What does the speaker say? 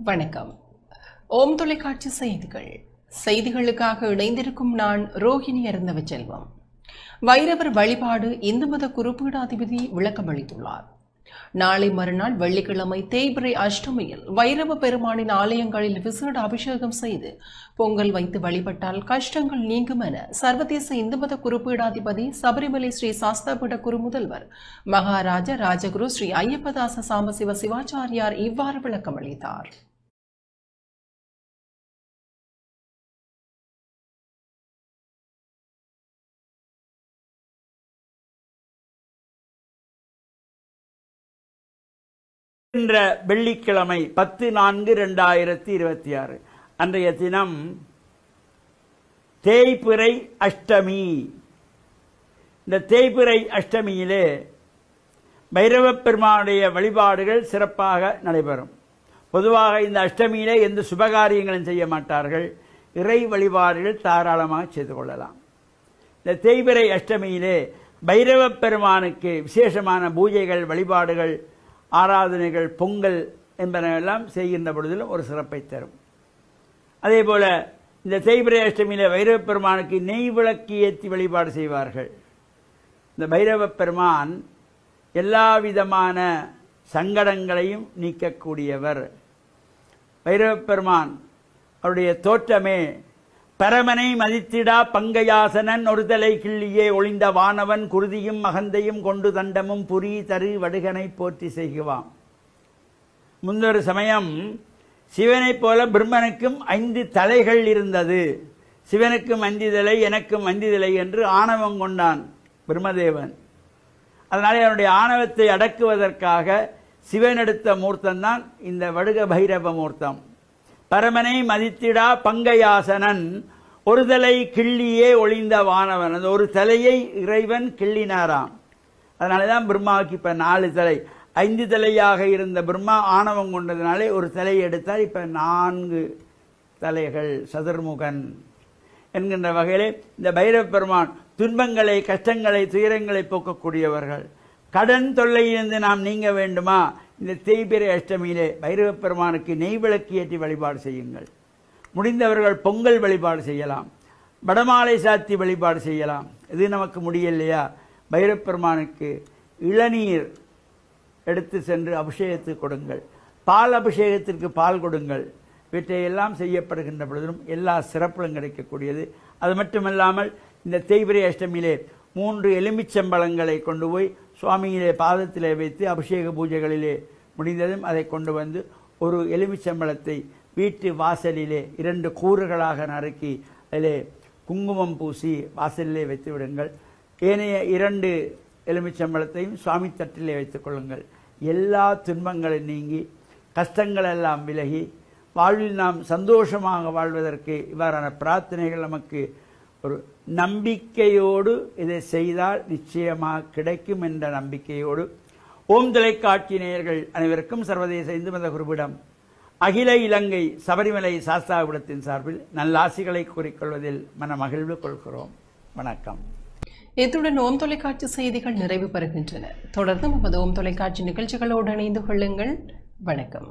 வணக்கம். ஓம் தொலைக்காட்சி செய்திகள். செய்திகளுக்காக இணைந்திருக்கும் நான் ரோஹிணி அருந்தவச்செல்வம். வைரவர் வழிபாடு இந்து மத குருபீடாதிபதி விளக்கமளித்துள்ளார். நாளை மறுநாள் வெள்ளிக்கிழமை தேய்பிறை அஷ்டமியில் வைரவ பெருமானின் ஆலயங்களில் விசேட அபிஷேகம் செய்து பொங்கல் வைத்து வழிபட்டால் கஷ்டங்கள் நீங்கும் என சர்வதேச இந்து மத குருபீடாதிபதி சபரிமலை ஸ்ரீ சாஸ்தாபீட குரு முதல்வர் மகாராஜா ராஜகுரு ஸ்ரீ ஐயப்பதாச சாம்பசிவ சிவாச்சாரியார் இவ்வாறு விளக்கமளித்தார். வெள்ளிக்கிழமை 10/4/2026 அன்றைய தினம் தேய்பிறை அஷ்டமி. இந்த தேய்பிறை அஷ்டமியிலே பைரவப் பெருமானுடைய வழிபாடுகள் சிறப்பாக நடைபெறும். பொதுவாக இந்த அஷ்டமியிலே எந்த சுபகாரியங்களும் செய்ய மாட்டார்கள். இறை வழிபாடுகள் தாராளமாக செய்து கொள்ளலாம். இந்த தேய்பிறை அஷ்டமியிலே பைரவப் பெருமானுக்கு விசேஷமான பூஜைகள், வழிபாடுகள், ஆராதனைகள், பொங்கல் என்பனெல்லாம் செய்கின்ற பொழுதிலும் ஒரு சிறப்பை தரும். அதே போல இந்த தேய்பிறை அஷ்டமியில் பைரவப் பெருமானுக்கு நெய் விளக்கு ஏற்றி வழிபாடு செய்வார்கள். இந்த பைரவப் பெருமான் எல்லா விதமான சங்கடங்களையும் நீக்கக்கூடியவர். பைரவப் பெருமான் அவருடைய தோற்றமே பரமனை மதித்திடா பங்கையாசனன் ஒருதலை கிள்ளியே ஒளிந்த வானவன் குருதியும் மகந்தையும் கொண்டு தண்டமும் புரி தரு வடுகனை போற்றி செய்குவாம். முன்னொரு சமயம் சிவனைப் போல பிரம்மனுக்கும் 5 தலைகள் இருந்தது. சிவனுக்கும் 5 தலை, எனக்கும் 5 தலை என்று ஆணவம் கொண்டான் பிரம்மதேவன். அதனாலே அவனுடைய ஆணவத்தை அடக்குவதற்காக சிவன் எடுத்த மூர்த்தம்தான் இந்த வடுக பைரவ மூர்த்தம். பரமனை மதித்திடா பங்கையாசனன் ஒருதலை கிள்ளியே ஒளிந்த வானவன். அந்த ஒரு தலையை இறைவன் கிள்ளினாராம். அதனால தான் பிரம்மாவுக்கு இப்போ 4 தலை. 5 தலையாக இருந்த பிரம்மா ஆணவம் கொண்டதுனாலே ஒரு தலையை எடுத்தால் இப்போ 4 தலைகள். சதுர்முகன் என்கின்ற வகையிலே இந்த பைரவ பெருமான் துன்பங்களை, கஷ்டங்களை, துயரங்களை போக்கக்கூடியவர்கள். கடன் தொல்லையிலிருந்து நாம் நீங்க வேண்டுமா? இந்த தேய்பிறை அஷ்டமியிலே பைரவ பெருமானுக்கு நெய் விளக்கு ஏற்றி வழிபாடு செய்யுங்கள். முடிந்தவர்கள் பொங்கல் வழிபாடு செய்யலாம், வடமாலை சாத்தி வழிபாடு செய்யலாம். இது நமக்கு முடியலையா, பைரவ பெருமானுக்கு இளநீர் எடுத்து சென்று அபிஷேகத்துக்கு கொடுங்கள், பால் அபிஷேகத்திற்கு பால் கொடுங்கள். இவற்றையெல்லாம் செய்யப்படுகின்ற பொழுதும் எல்லா சிறப்புகளும் கிடைக்கக்கூடியது. அது மட்டுமல்லாமல் இந்த தேய்பிறை அஷ்டமியிலே 3 எலுமிச்சம்பழங்களை கொண்டு போய் சுவாமியிலே பாதத்திலே வைத்து அபிஷேக பூஜைகளிலே முடிந்ததும் அதை கொண்டு வந்து ஒரு எலுமிச்சம்பழத்தை வீட்டு வாசலிலே 2 கூறுகளாக நறுக்கி அதிலே குங்குமம் பூசி வாசலிலே வைத்து விடுங்கள். ஏனைய 2 எலுமிச்சம்பழத்தையும் சுவாமி தட்டிலே வைத்துக் கொள்ளுங்கள். எல்லா துன்பங்களும் நீங்கி கஷ்டங்கள் எல்லாம் விலகி வாழ்வில் நாம் சந்தோஷமாக வாழ்வதற்கு இவ்வாறான பிரார்த்தனைகள் நமக்கு ஒரு நம்பிக்கையோடு இதை செய்தால் நிச்சயமாக கிடைக்கும் என்ற நம்பிக்கையோடு ஓம் தொலைக்காட்சி நேயர்கள் அனைவருக்கும் சர்வதேச இந்து மத குருபீடம் அகில இலங்கை சபரிமலை சாஸ்தாபீடத்தின் சார்பில் நல்லாசிகளை கூறிக்கொள்வதில் மன மகிழ்வு கொள்கிறோம். வணக்கம். இத்துடன் ஓம் தொலைக்காட்சி செய்திகள் நிறைவு பெறுகின்றன. தொடர்ந்து நமது ஓம் தொலைக்காட்சி நிகழ்ச்சிகளோடு இணைந்து கொள்ளுங்கள். வணக்கம்.